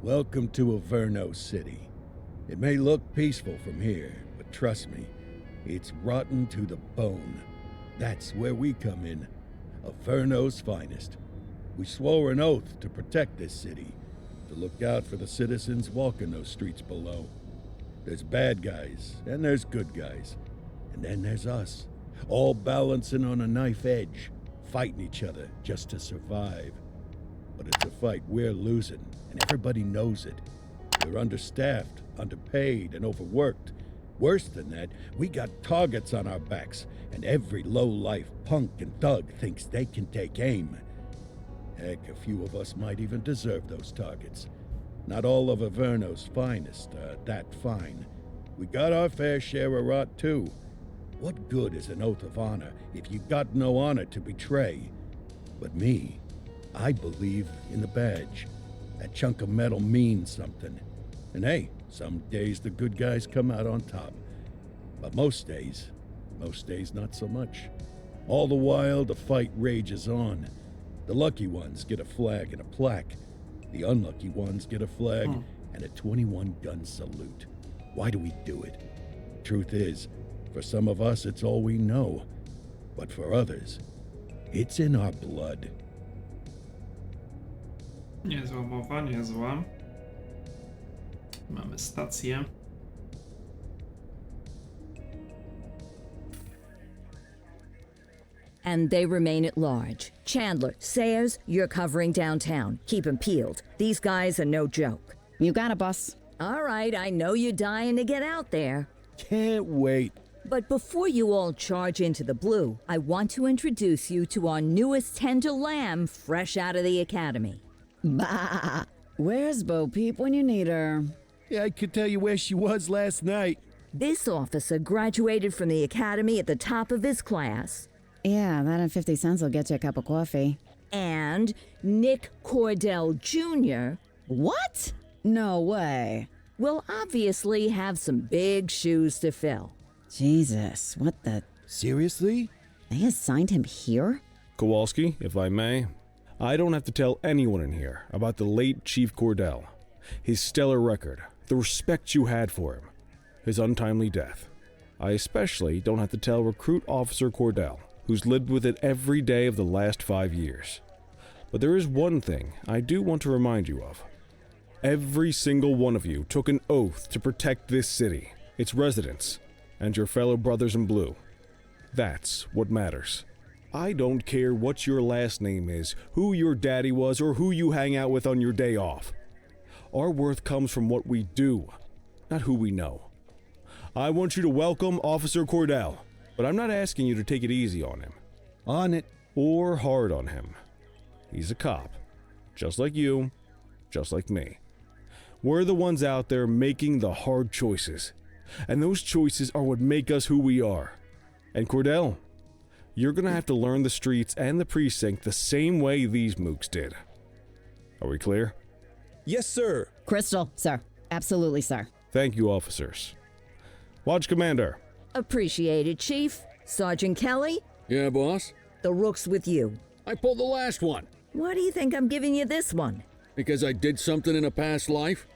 Welcome to Averno City. It may look peaceful from here, but trust me, it's rotten to the bone. That's where we come in. Averno's finest. We swore an oath to protect this city, to look out for the citizens walking those streets below. There's bad guys, and there's good guys. And then there's us, all balancing on a knife edge, fighting each other just to survive. But it's a fight we're losing, and everybody knows it. We're understaffed, underpaid, and overworked. Worse than that, we got targets on our backs, and every low-life punk and thug thinks they can take aim. Heck, a few of us might even deserve those targets. Not all of Averno's finest are that fine. We got our fair share of rot, too. What good is an oath of honor if you got no honor to betray? But me, I believe in the badge. That chunk of metal means something. And hey, some days the good guys come out on top. But most days not so much. All the while, the fight rages on. The lucky ones get a flag and a plaque. The unlucky ones get a flag and a 21-gun salute. Why do we do it? Truth is, for some of us, it's all we know. But for others, it's in our blood. Niezła mowa, niezła. Mamy stację. And they remain at large. Chandler, Sayers, you're covering downtown. Keep 'em peeled. These guys are no joke. You got it, boss. All right, I know you're dying to get out there. Can't wait. But before you all charge into the blue, I want to introduce you to our newest tender lamb fresh out of the academy. Bah! Where's Bo Peep when you need her? Yeah, I could tell you where she was last night. This officer graduated from the academy at the top of his class. Yeah, that and 50 cents will get you a cup of coffee. And Nick Cordell Jr. What? No way. will obviously have some big shoes to fill. Jesus, what the... Seriously? They assigned him here? Kowalski, if I may, I don't have to tell anyone in here about the late Chief Cordell, his stellar record, the respect you had for him, his untimely death. I especially don't have to tell Recruit Officer Cordell, who's lived with it every day of the last 5 years. But there is one thing I do want to remind you of. Every single one of you took an oath to protect this city, its residents, and your fellow brothers in blue. That's what matters. I don't care what your last name is, who your daddy was, or who you hang out with on your day off. Our worth comes from what we do, not who we know. I want you to welcome Officer Cordell, but I'm not asking you to take it easy on him. On it. Or hard on him. He's a cop, just like you, just like me. We're the ones out there making the hard choices, and those choices are what make us who we are. And Cordell, you're gonna have to learn the streets and the precinct the same way these mooks did. Are we clear? Yes, sir. Crystal, sir. Absolutely, sir. Thank you, officers. Watch Commander. Appreciated, Chief. Sergeant Kelly, Yeah, boss? the rook's with you. I pulled the last one. Why do you think I'm giving you this one? Because I did something in a past life?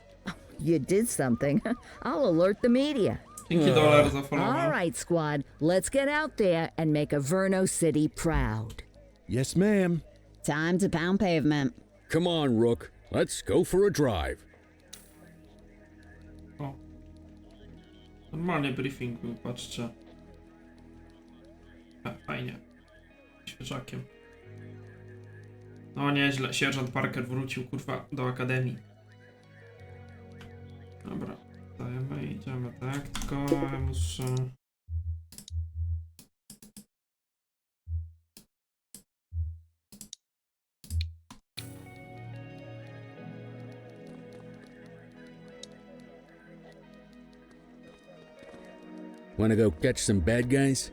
You did something. I'll alert the media. Dzięki dolar za follow. All right, squad. Let's get out there and make Averno City proud. Yes, ma'am. Time to pound pavement. Come on, Rook. Let's go for a drive. O. Normalnie briefing był, patrzcie. Fajnie. Świeżakiem. No nieźle, sierżant Parker wrócił, kurwa, do akademii. Dobra, dajemy, idziemy, tak, tylko ja muszę... Wanna go catch some bad guys?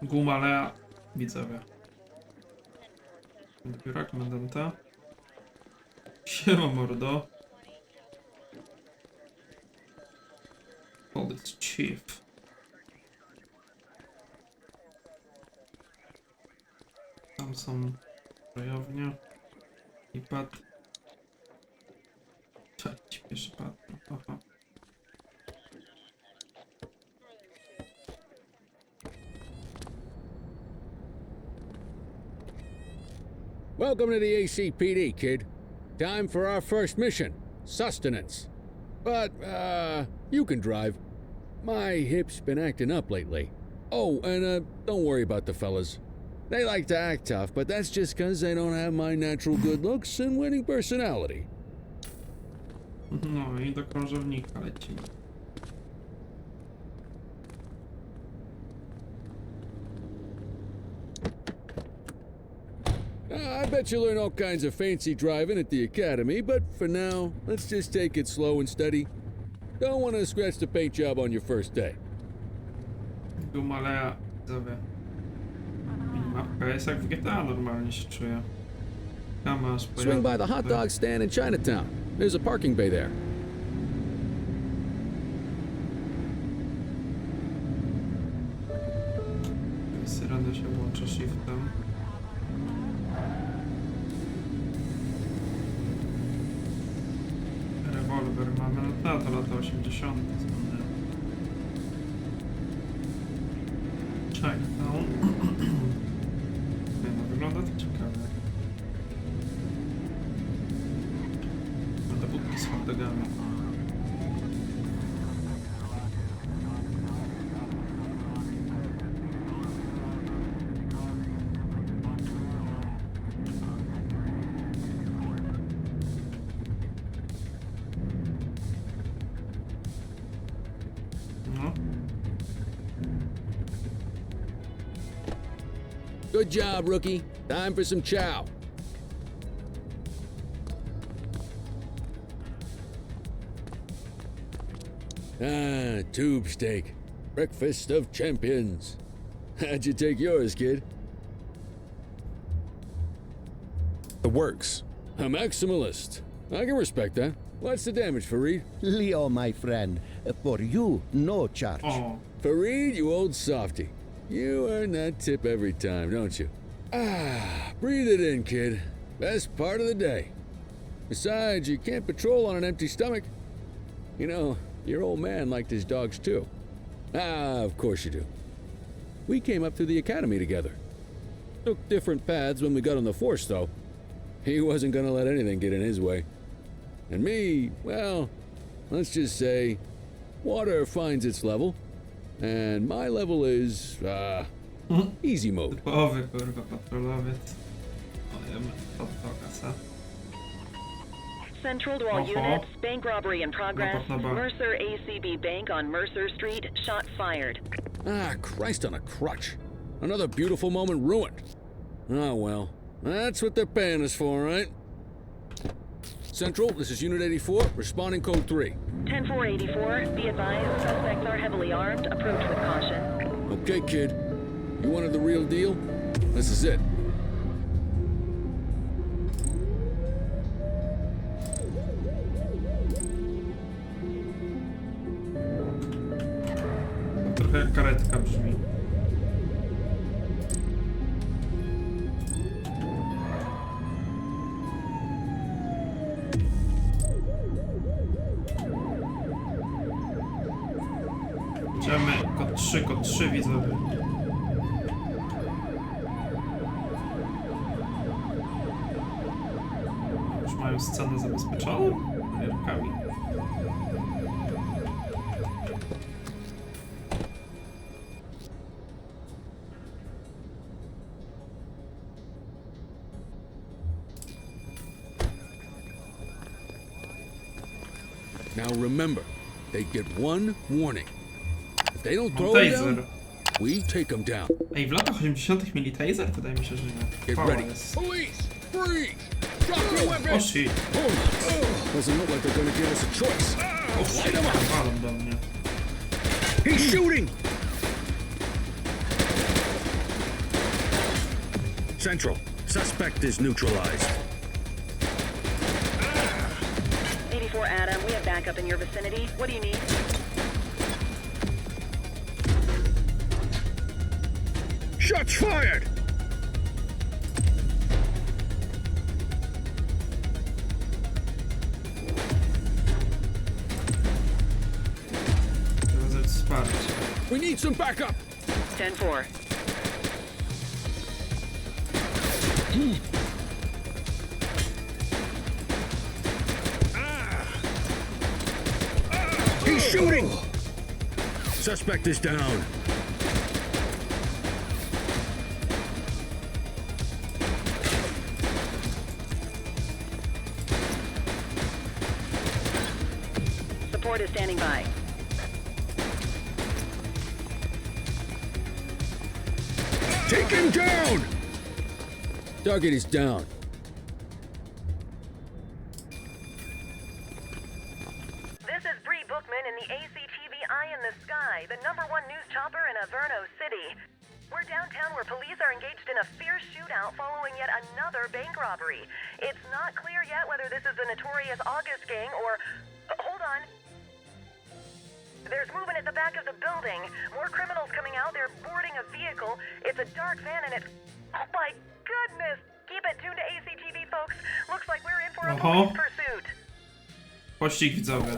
Gumalea, widzowie. Do biura komendanta. Siema, mordo. Hold it, chief. Tam są krajownie. I pad. Trzeci pierwszy pad. Aha. Welcome to the ACPD, kid. Time for our first mission, sustenance. But, you can drive. My hip's been acting up lately. Oh, and, don't worry about the fellas. They like to act tough, but that's just 'cause they don't have my natural good looks and winning personality. No i do krążownika lecimy. I bet you learn all kinds of fancy driving at the academy, but for now, let's just take it slow and steady. Don't want to scratch the paint job on your first day. Gumalea, widzowie. Minimapka jest jak w GTA normalnie się czuję. Kamasz, Swing by the hot dog stand in Chinatown. There's a parking bay there. Syreny się włącza shiftem. Rewolwer mamy, no to lata 80. Checkdown. No wygląda to ciekawe. Te budki z hot dogami. No. Good job, rookie. Time for some chow. Ah, tube steak. Breakfast of champions. How'd you take yours, kid? The works. A maximalist. I can respect that. What's the damage, Fareed? Leo, my friend, for you, no charge. O, Fareed, you old softy. You earn that tip every time, don't you? Ah, breathe it in, kid. Best part of the day. Besides, you can't patrol on an empty stomach. You know, your old man liked his dogs too. Ah, of course you do. We came up through the academy together. Took different paths when we got on the force, though. He wasn't gonna let anything get in his way. And me, well, let's just say, water finds its level, and my level is, easy mode. typowy kurwa patrolowiec. Ojemy, hot doga se. Central to all Uh-huh. units, bank robbery in progress. Dobra. Mercer ACB Bank on Mercer Street, shot fired. Ah, Christ on a crutch. Another beautiful moment ruined. Oh well, that's what they're paying us for, right? Central, this is Unit 84, responding code 3. 10-484, be advised, suspects are heavily armed, approach with caution. Okay, kid. You wanted the real deal? This is it. Trochę jak karetka brzmi. Idziemy, kod 3 widzowie. Już mają scenę zabezpieczoną? Rękami. Now remember, they get one warning. If they don't Mam throw it taser. down, we take them down. Ej, w latach 80 mieli taser? Wydaje mi się, że nie. Get Chwała ready. jest. Police! Freeze! Drop your O weapons! shit. Doesn't look like they're gonna give us a choice. O shit, walą do mnie. He's shooting! Central, suspect is neutralized. 84 Adam, we have backup in your vicinity. What do you need? Shots fired! We need some backup! 10-4. He's shooting! Suspect is down. Support is standing by. Take him down! Target is down. This is Bree Bookman in the ACTV Eye in the Sky, the #1 news chopper in Averno City. We're downtown where police are engaged in a fierce shootout following yet another bank robbery. It's not clear yet whether this is the notorious August gang or... hold on. There's movement at the back of the building. More criminals coming out. They're boarding a vehicle. It's a dark van and it's... oh my goodness! Keep it tuned to ACTV, folks. Looks like we're in for a police pursuit. Pościg widzowie.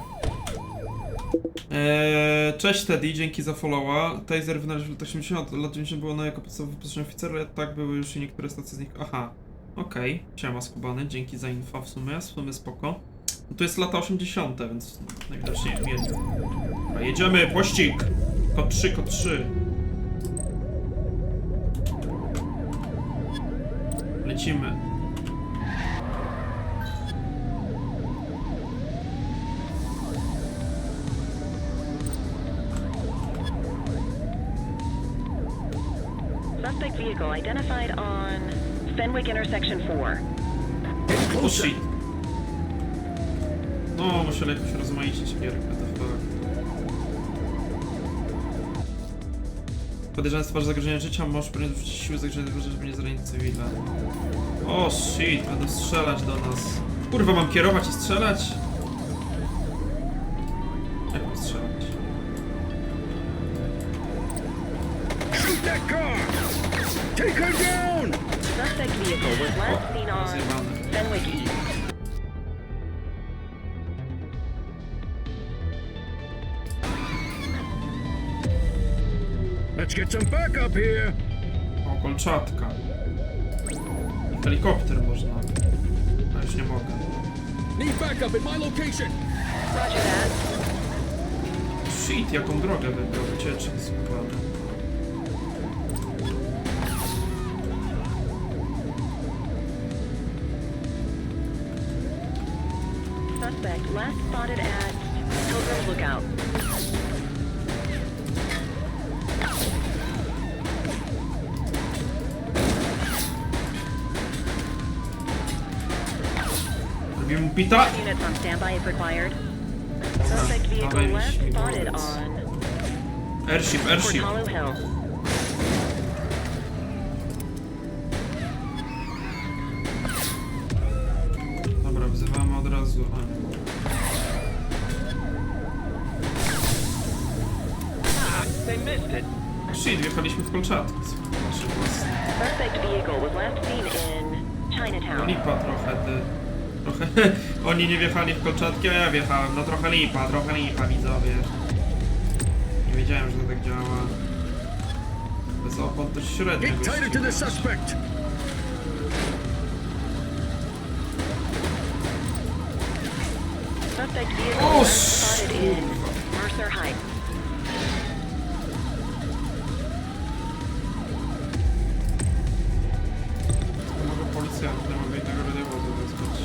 Cześć Teddy, dzięki za followa. Taser wynaleźł w lat 80, lat 90 było jako podstawowy wyposażenie oficer, ale tak były już i niektóre stacje z nich. Aha, okej. Siema skubany, dzięki za info w sumie spoko. No to jest lata 80, więc najwidoczniej mieli. Dobra, jedziemy, pościg! Kod 3, kod 3. Lecimy. Suspect vehicle identified on Fenwick intersection 4. Oh shit. No, muszę jakoś rozmaicić gierkę, to fuck. Podejrzany stwarza zagrożenia życia, możesz powinien wrzucić siły zagrożenia, żeby nie zranić cywila. O shit, będą strzelać do nas. Kurwa, mam kierować i strzelać? Jak mam strzelać? Shoot that car! Take her down! Suspect vehicle was last seen on Rozjebane. Fenwick East. Let's get some backup here! O, kolczatka. I helikopter można. A już nie mogę. Need backup in my location! Roger that. Shit, jaką drogę wybrał, wycieczki składane. Suspect last spotted at Pilgrim's Lookout. Robimy pita. Units on standby if required. Suspect vehicle last spotted on Airship, Fort airship. Hollow Hill. Dobra, wzywamy od razu. Shit, wjechaliśmy w kolczatki. Nasze własne. Suspect vehicle was last seen in Chinatown. Lipa trochę, ty. Trochę... Oni nie wjechali w kolczatki, a ja wjechałem. No trochę lipa, widzowie. Nie wiedziałem, że to tak działa. Bez opon to średnio. Get tighter to the suspect! Suspect vehicle Oh, last spotted in Mercer Heights. To może policjant, nie mogę innego radiowozu wezwać.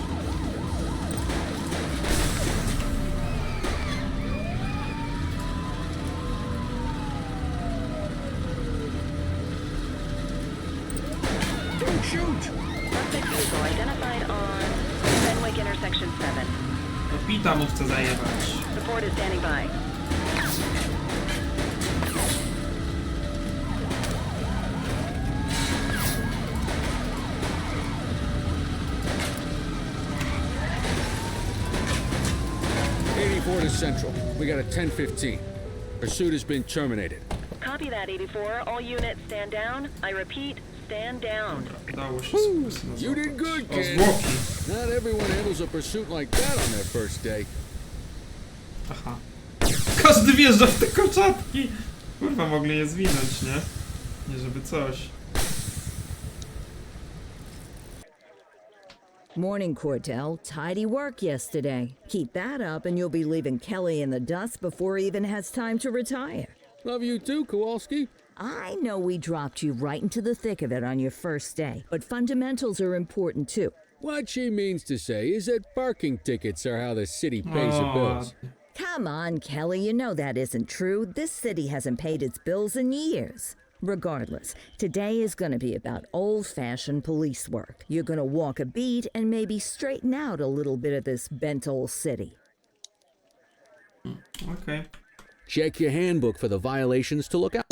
Don't shoot! Suspect vehicle identified on Fenwick intersection 7. No pita mu chce zajebać. Support is standing by. To Central. We got a 10:15. Pursuit has been terminated. Copy that, 84. All units stand down. I repeat, stand down. Udało się You did good, O, kid. zwłoki. Not everyone handles a pursuit like that on their first day. Aha. Każdy wjeżdża w te kolczatki! Kurwa, mogli je zwinąć, nie? Nie żeby coś. Morning, Cordell. Tidy work yesterday. Keep that up and you'll be leaving Kelly in the dust before he even has time to retire. Love you too, Kowalski. I know we dropped you right into the thick of it on your first day, but fundamentals are important too. What she means to say is that parking tickets are how the city pays her bills. Come on, Kelly, you know that isn't true. This city hasn't paid its bills in years. Regardless, today is going to be about old-fashioned police work. You're going to walk a beat and maybe straighten out a little bit of this bent old city. Okej. Check your handbook for the violations to look out.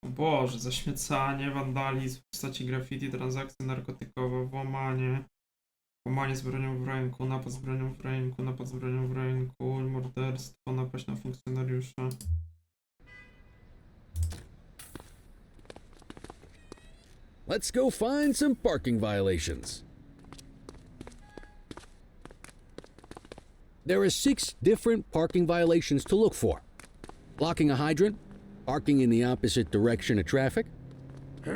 O Boże, zaśmiecanie, wandalizm w postaci graffiti, transakcje narkotykowe, włamanie. Łamanie z bronią w ręku, napad z bronią w ręku, napad z bronią w ręku, morderstwo, napaść na funkcjonariusza. Let's go find some parking violations. There are 6 different parking violations to look for. Blocking a hydrant, parking in the opposite direction of traffic,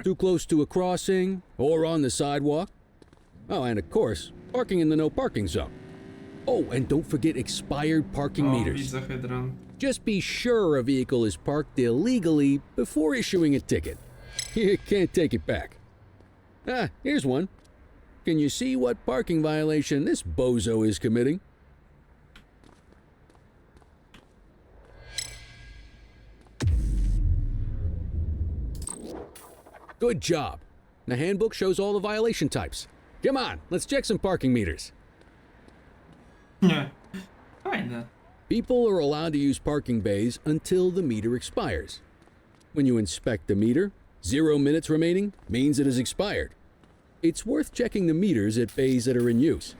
too close to a crossing or on the sidewalk. Oh, and of course, parking in the no parking zone. Oh, and don't forget expired parking meters. Widzę hydrant. Just be sure a vehicle is parked illegally before issuing a ticket. You can't take it back. Ah, here's one. Can you see what parking violation this bozo is committing? Good job. The handbook shows all the violation types. Come on, let's check some parking meters. Nie. Fajne. People are allowed to use parking bays until the meter expires. When you inspect the meter, 0 minutes remaining means it has expired. It's worth checking the meters at bays that are in use.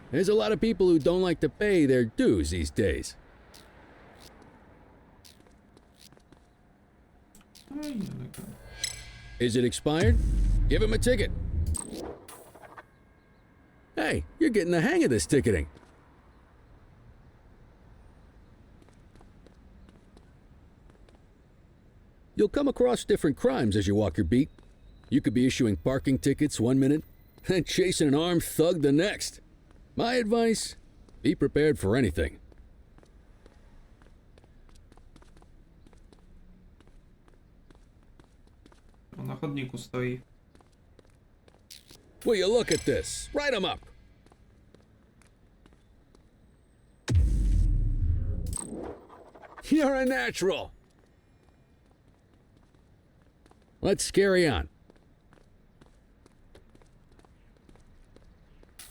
There's a lot of people who don't like to pay their dues these days. Is it expired? Give him a ticket. Hey, you're getting the hang of this ticketing. You'll come across different crimes as you walk your beat. You could be issuing parking tickets 1 minute and chasing an armed thug the next. My advice, be prepared for anything. Na chodniku stoi. Will you look at this? Write 'em up. You're a natural. Let's carry on.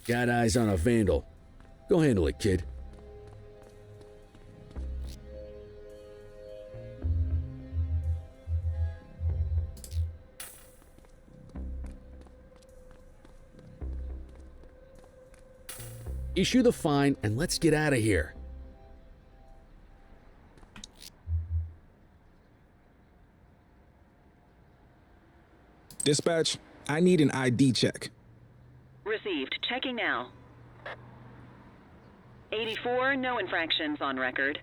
Got eyes on a vandal. Go handle it, kid. Issue the fine and let's get out of here. Dispatch, I need an ID check. Received. Checking now. 84, no infractions on record.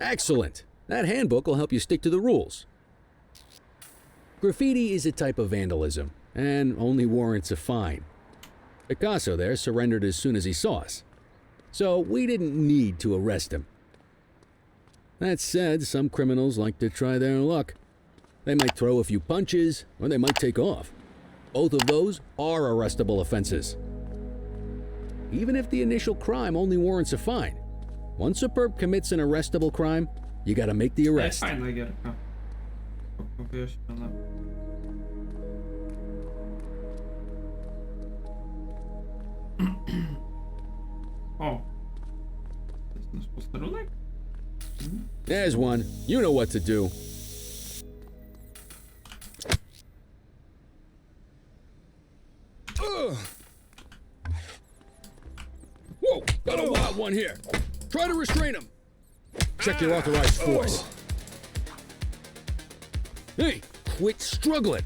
Excellent. That handbook will help you stick to the rules. Graffiti is a type of vandalism and only warrants a fine. Picasso there surrendered as soon as he saw us, so we didn't need to arrest him. That said, some criminals like to try their luck. They might throw a few punches, or they might take off. Both of those are arrestable offenses. Even if the initial crime only warrants a fine, once a perp commits an arrestable crime, you gotta make the arrest. Fajna gierka. Wyjaśniona. O. To jest nasz posterunek? There's one. You know what to do. Whoa, got a wild one here. Try to restrain him. Check your authorized force. Hey, quit struggling.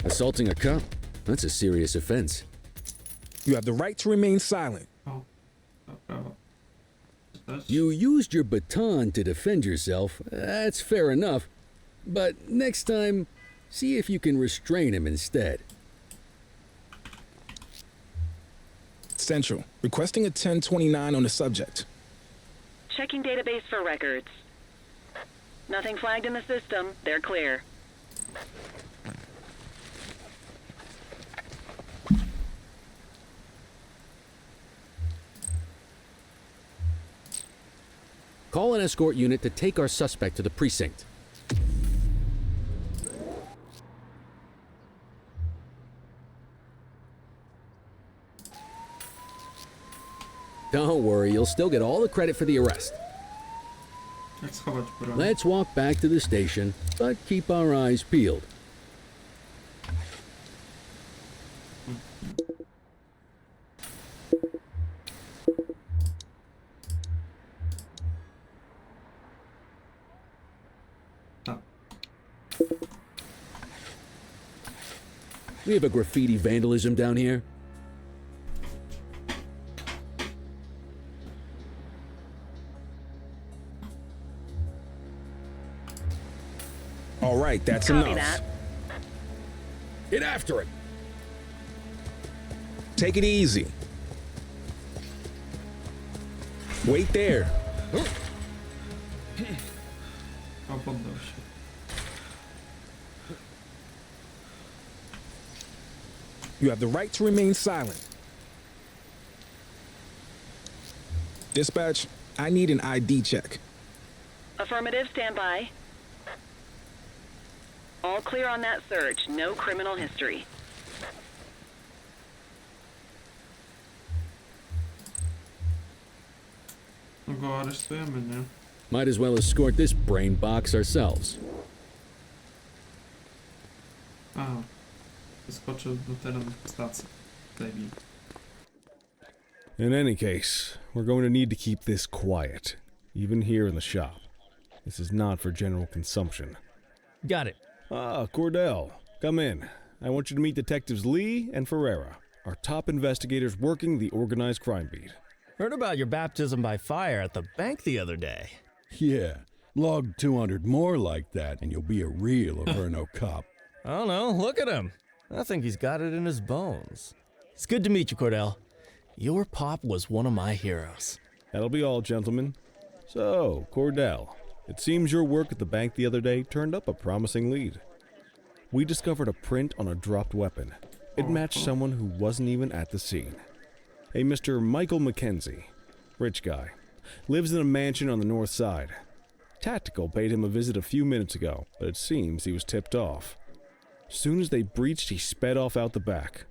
Assaulting a cop? That's a serious offense. You have the right to remain silent. O, prawo. Czytać? You used your baton to defend yourself. That's fair enough. But next time, see if you can restrain him instead. Central. Requesting a 1029 on the subject. Checking database for records. Nothing flagged in the system. They're clear. Call an escort unit to take our suspect to the precinct. Don't worry, you'll still get all the credit for the arrest. Jak schować broń? Let's walk back to the station, but keep our eyes peeled. Tak. We have a graffiti vandalism down here. All right, that's Copy enough. that. Get after him! Take it easy. Wait there. O, poddał się. You have the right to remain silent. Dispatch, I need an ID check. Affirmative, stand by. All clear on that search. No criminal history. No go aresztujemy, nie? Might as well escort this brain box ourselves. A, wyskoczył do terenu stacji. Debil. In any case, we're going to need to keep this quiet, even here in the shop. This is not for general consumption. Got it. Ah, Cordell, come in. I want you to meet Detectives Lee and Ferreira, our top investigators working the organized crime beat. Heard about your baptism by fire at the bank the other day. Yeah, log 200 more like that, and you'll be a real Averno cop. I don't know, look at him. I think he's got it in his bones. It's good to meet you, Cordell. Your pop was one of my heroes. That'll be all, gentlemen. So, Cordell, it seems your work at the bank the other day turned up a promising lead. We discovered a print on a dropped weapon. It matched someone who wasn't even at the scene. A Mr. Michael Mackenzie, rich guy, lives in a mansion on the north side. Tactical paid him a visit a few minutes ago, but it seems he was tipped off. Soon as they breached, he sped off out the back.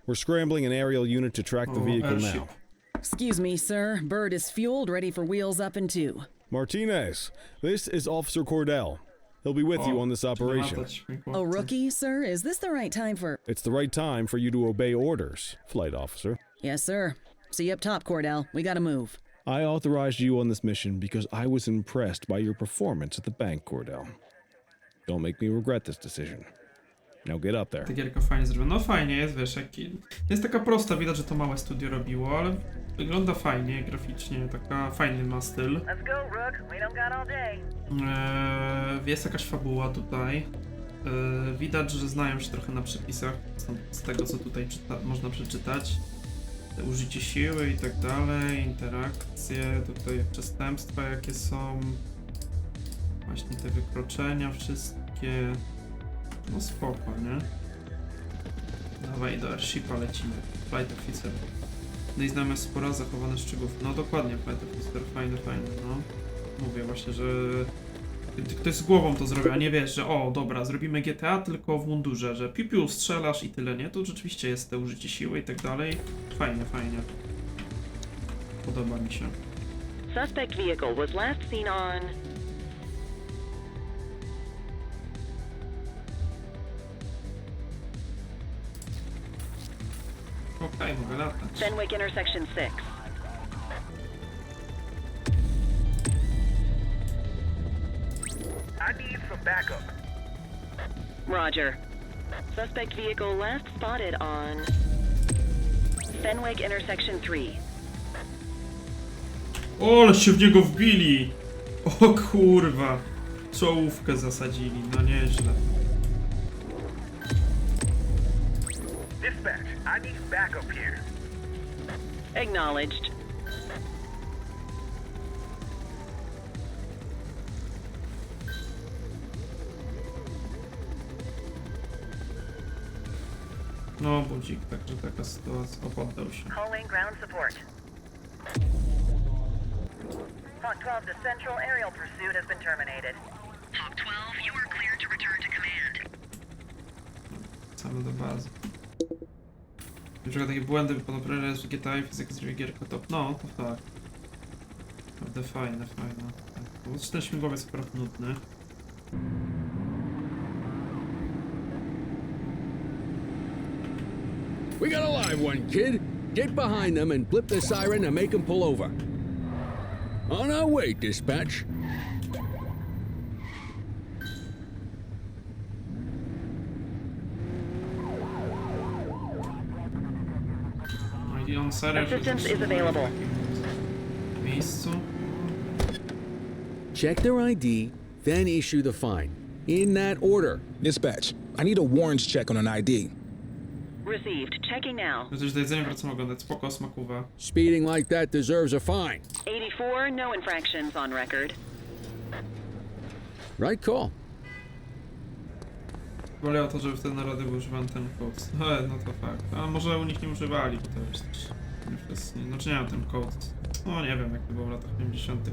We're scrambling an aerial unit to track the vehicle now. Excuse me, sir. Bird is fueled, ready for wheels up in 2. Martinez, this is Officer Cordell. He'll be with you on this operation. A rookie, sir? Is this the right time for... It's the right time for you to obey orders, Flight Officer. Yes, sir. See you up top, Cordell. We gotta move. I authorized you on this mission because I was impressed by your performance at the bank, Cordell. Don't make me regret this decision. Now get up there. Ta gierka fajnie zrobiona. No fajnie jest, wiesz, jest taka prosta, widać, że to małe studio robiło, ale wygląda fajnie, graficznie, taka fajny ma styl. Let's go, Rook. We don't got all day. Jest jakaś fabuła tutaj. Widać, że znają się trochę na przepisach, z tego co tutaj można przeczytać. Te użycie siły i tak dalej, interakcje, tutaj przestępstwa jakie są. Właśnie te wykroczenia wszystkie. No spoko, nie? Dawaj do airshipa lecimy. Flight officer. No i znamy spora zachowane szczegółów. No dokładnie, flight officer, fajne, no. Mówię właśnie, że ktoś z głową to zrobi, a nie wiesz, że o, dobra, zrobimy GTA tylko w mundurze, że piu-piu, strzelasz i tyle, nie? To rzeczywiście jest te użycie siły i tak dalej. Fajnie. Podoba mi się. Suspect vehicle was last seen on... Okej, mogę latać. Fenwick intersection 6. backup. Roger. Suspect vehicle last spotted on Fenwick intersection 3. O, ale się w niego wbili! O kurwa! Czołówkę zasadzili, no nieźle. Dispatch, I need backup here. Acknowledged. No, budzik, także taka sytuacja. Poddał się. Calling ground support. Hawk 12, the central aerial pursuit has been terminated. Hawk 12, you are cleared to return to command. Same do bazy. Na przykład takie błędy ponaprawiane z GTA i fizyka z gierka top. No, to tak. Naprawdę fajne, fajne. Bo ten śmigłowiec akurat nudny. We got a live one, kid. Get behind them and flip the siren and make them pull over. On our way, dispatch. No i on serio, że Assistance is available. w miejscu. Check their ID, then issue the fine. In that order. Dispatch, I need a warrants check on an ID. Received. Checking now. Coś do jedzenia wracam oglądać. Spoko, smakowe. Speeding like that deserves a fine. 84, no infractions on record. Right call. Wolę o to, żeby wtedy na rady był używany ten kod. No to fakt. A może u nich nie używali, bo to jest też... Znaczy nie mam ten kod. No nie wiem, jak to było w latach 50.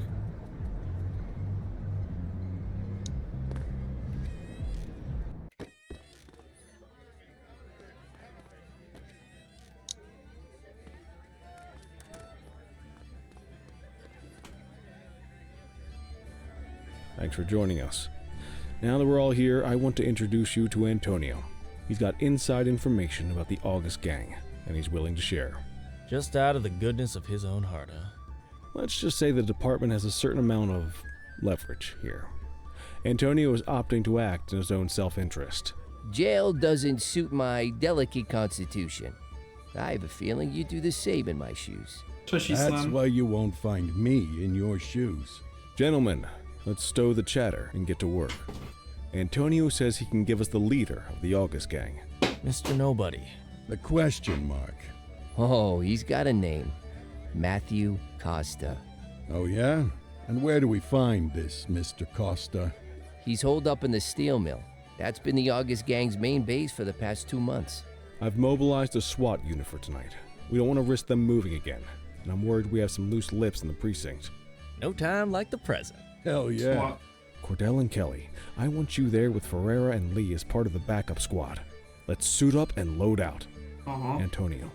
Thanks for joining us. Now that we're all here, I want to introduce you to Antonio. He's got inside information about the August gang, and he's willing to share. Just out of the goodness of his own heart, huh? Let's just say the department has a certain amount of leverage here. Antonio is opting to act in his own self-interest. Jail doesn't suit my delicate constitution. I have a feeling you'd do the same in my shoes. Cześć, That's Islam. why you won't find me in your shoes. Gentlemen, let's stow the chatter and get to work. Antonio says he can give us the leader of the August gang. Mr. Nobody. The question mark. Oh, he's got a name. Matthew Costa. Oh, yeah? And where do we find this Mr. Costa? He's holed up in the steel mill. That's been the August gang's main base for the past 2 months. I've mobilized a SWAT unit for tonight. We don't want to risk them moving again, and I'm worried we have some loose lips in the precinct. No time like the present. Hell yeah. SWAT. Cordell and Kelly, I want you there with Ferreira and Lee as part of the backup squad. Let's suit up and load out. Antonio,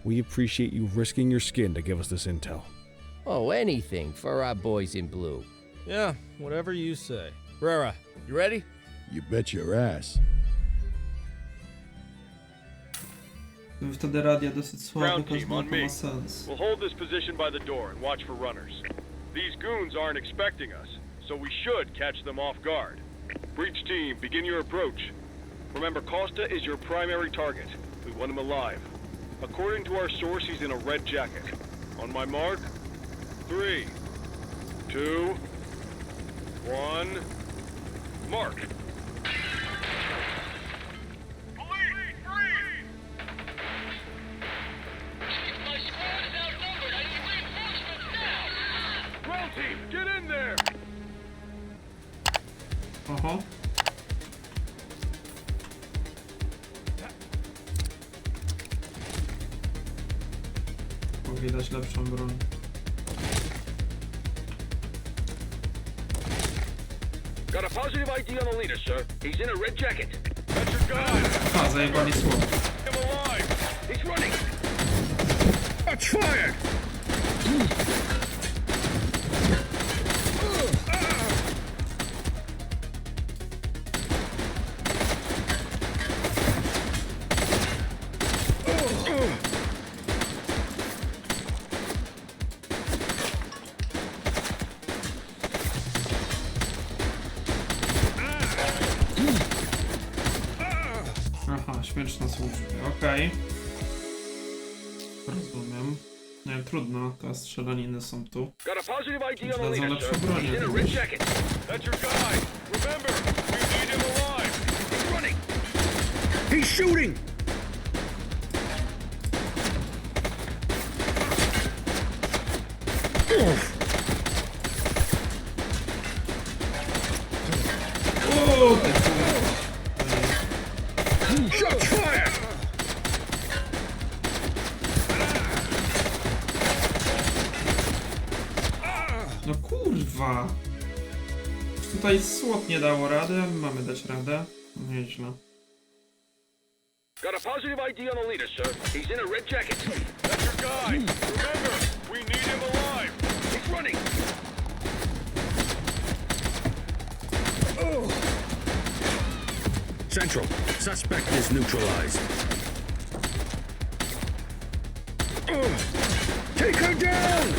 we appreciate you risking your skin to give us this intel. Oh, anything for our boys in blue. Yeah, whatever you say. Rara, you ready? You bet your ass. Wtedy radia dosyć słabe, Ground każdy team, on ma me. sens. We'll hold this position by the door and watch for runners. These goons aren't expecting us, so we should catch them off guard. Breach team, begin your approach. Remember, Costa is your primary target. We want him alive. According to our source, he's in a red jacket. On my mark, 3, 2, 1, mark. Ground team, get in there! Oho. Mogli dać lepszą broń. Got a positive ID on the leader, sir. He's in a red jacket. That's your guy. A, zajebali słowo. Him alive. He's running. Shots fired! śmierć na służbie, okej. Rozumiem. Nie, trudno, te strzelaniny są tu. Got a positive ID on the Dadzą leader, lepsze sir. bronie. He's in a red jacket. That's your guy. Remember, we need him alive. He's running. He's shooting! O, ty kurwa. Shots fired! No kurwa. Tutaj SWAT nie dało rady, a my mamy dać radę. Nieźle. Got a positive ID on the leader, sir. He's in a red jacket. That's your guy. Remember, we need him alive. He's running. Central, suspect is neutralized. Take her down!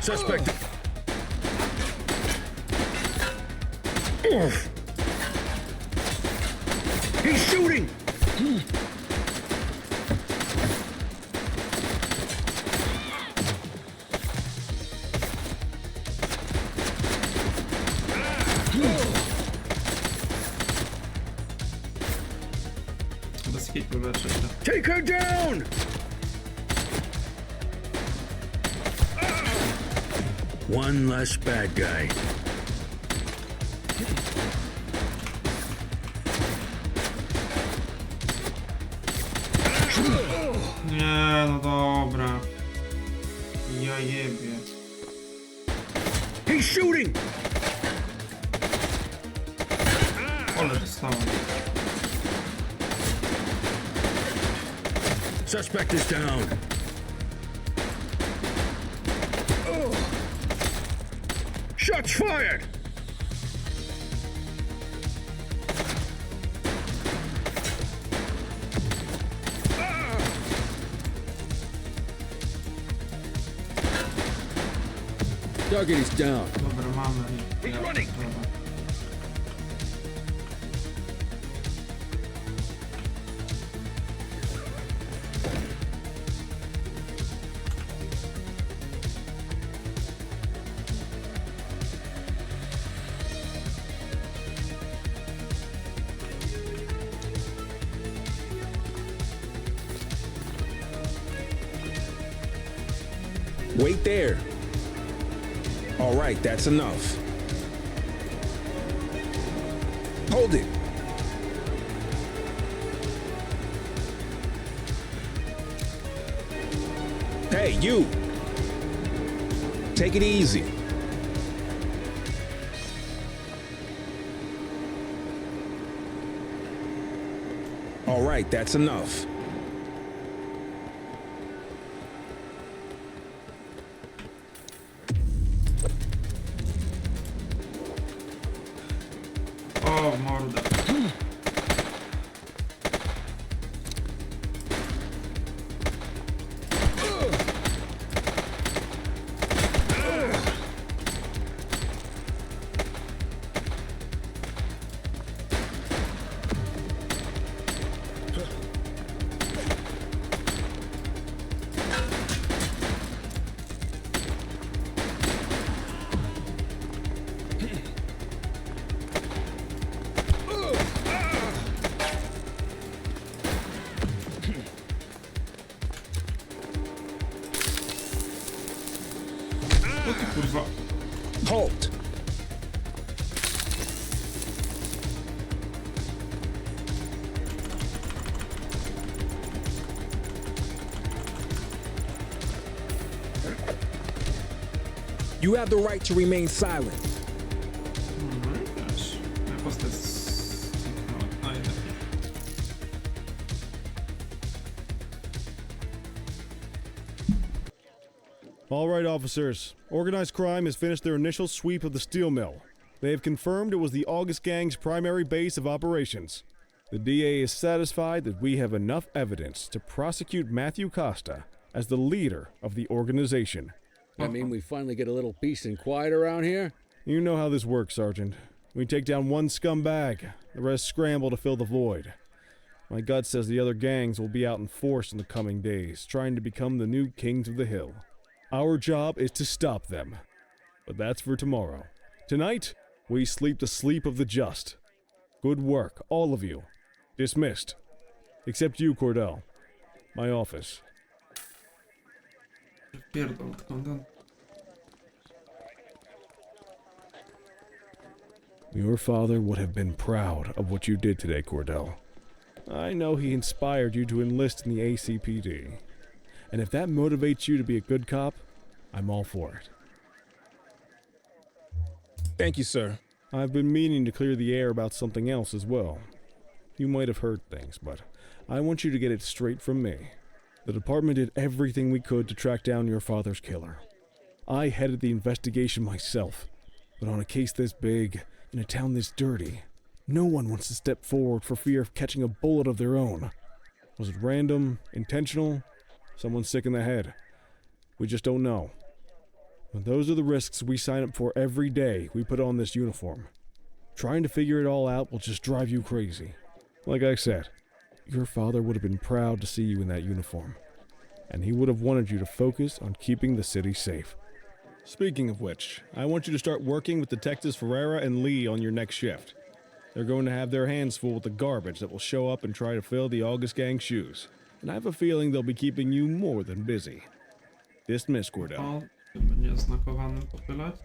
Suspect. He's shooting! Bez hitu leczę się. Take her down! One less bad guy. Nie, no dobra. Ja jebie. He's shooting! Ole dostałem. Suspect is down. Shots fired! Target is down. Dobra, mamy. He's running. Dobra. Wait there. All right, that's enough. Hold it. Hey, you. Take it easy. All right, that's enough. O, morda. No ty kurwa. Halt. You have the right to remain silent. No i też. Moja postać zniknęła. Najlepiej. All right, officers. Organized crime has finished their initial sweep of the steel mill. They have confirmed it was the August Gang's primary base of operations. The DA is satisfied that we have enough evidence to prosecute Matthew Costa as the leader of the organization. That mean we finally get a little peace and quiet around here? You know how this works, Sergeant. We take down one scumbag, the rest scramble to fill the void. My gut says the other gangs will be out in force in the coming days, trying to become the new kings of the hill. Our job is to stop them. But that's for tomorrow. Tonight, we sleep the sleep of the just. Good work, all of you. Dismissed. Except you, Cordell. My office. Pierdol, komendant. Your father would have been proud of what you did today, Cordell. I know he inspired you to enlist in the ACPD. And if that motivates you to be a good cop, I'm all for it. Thank you, sir. I've been meaning to clear the air about something else as well. You might have heard things, but I want you to get it straight from me. The department did everything we could to track down your father's killer. I headed the investigation myself, but on a case this big, in a town this dirty, no one wants to step forward for fear of catching a bullet of their own. Was it random, intentional, someone sick in the head? We just don't know. But those are the risks we sign up for every day we put on this uniform. Trying to figure it all out will just drive you crazy. Like I said, your father would have been proud to see you in that uniform, and he would have wanted you to focus on keeping the city safe. Speaking of which, I want you to start working with Detectives Ferreira and Lee on your next shift. They're going to have their hands full with the garbage that will show up and try to fill the August Gang's shoes, and I have a feeling they'll be keeping you more than busy. Dismiss, Cordell. O, żeby nie znakowanym popylać.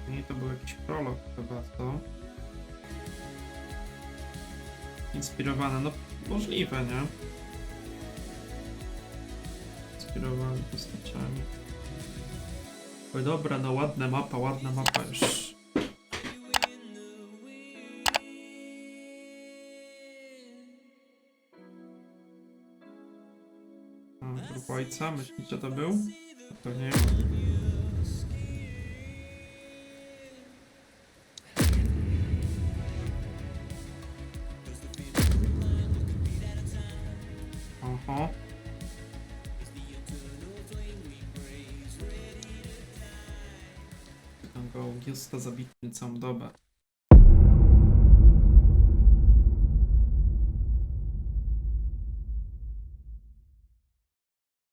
Nie, to był jakiś prolog chyba, co? Inspirowane, no możliwe, nie? Inspirowany postaciami. Oj, dobra, no ładna mapa już. Grób ojca, myślicie to był? Pewnie nie. Oho. Tam go Augusta zabitny całą dobę.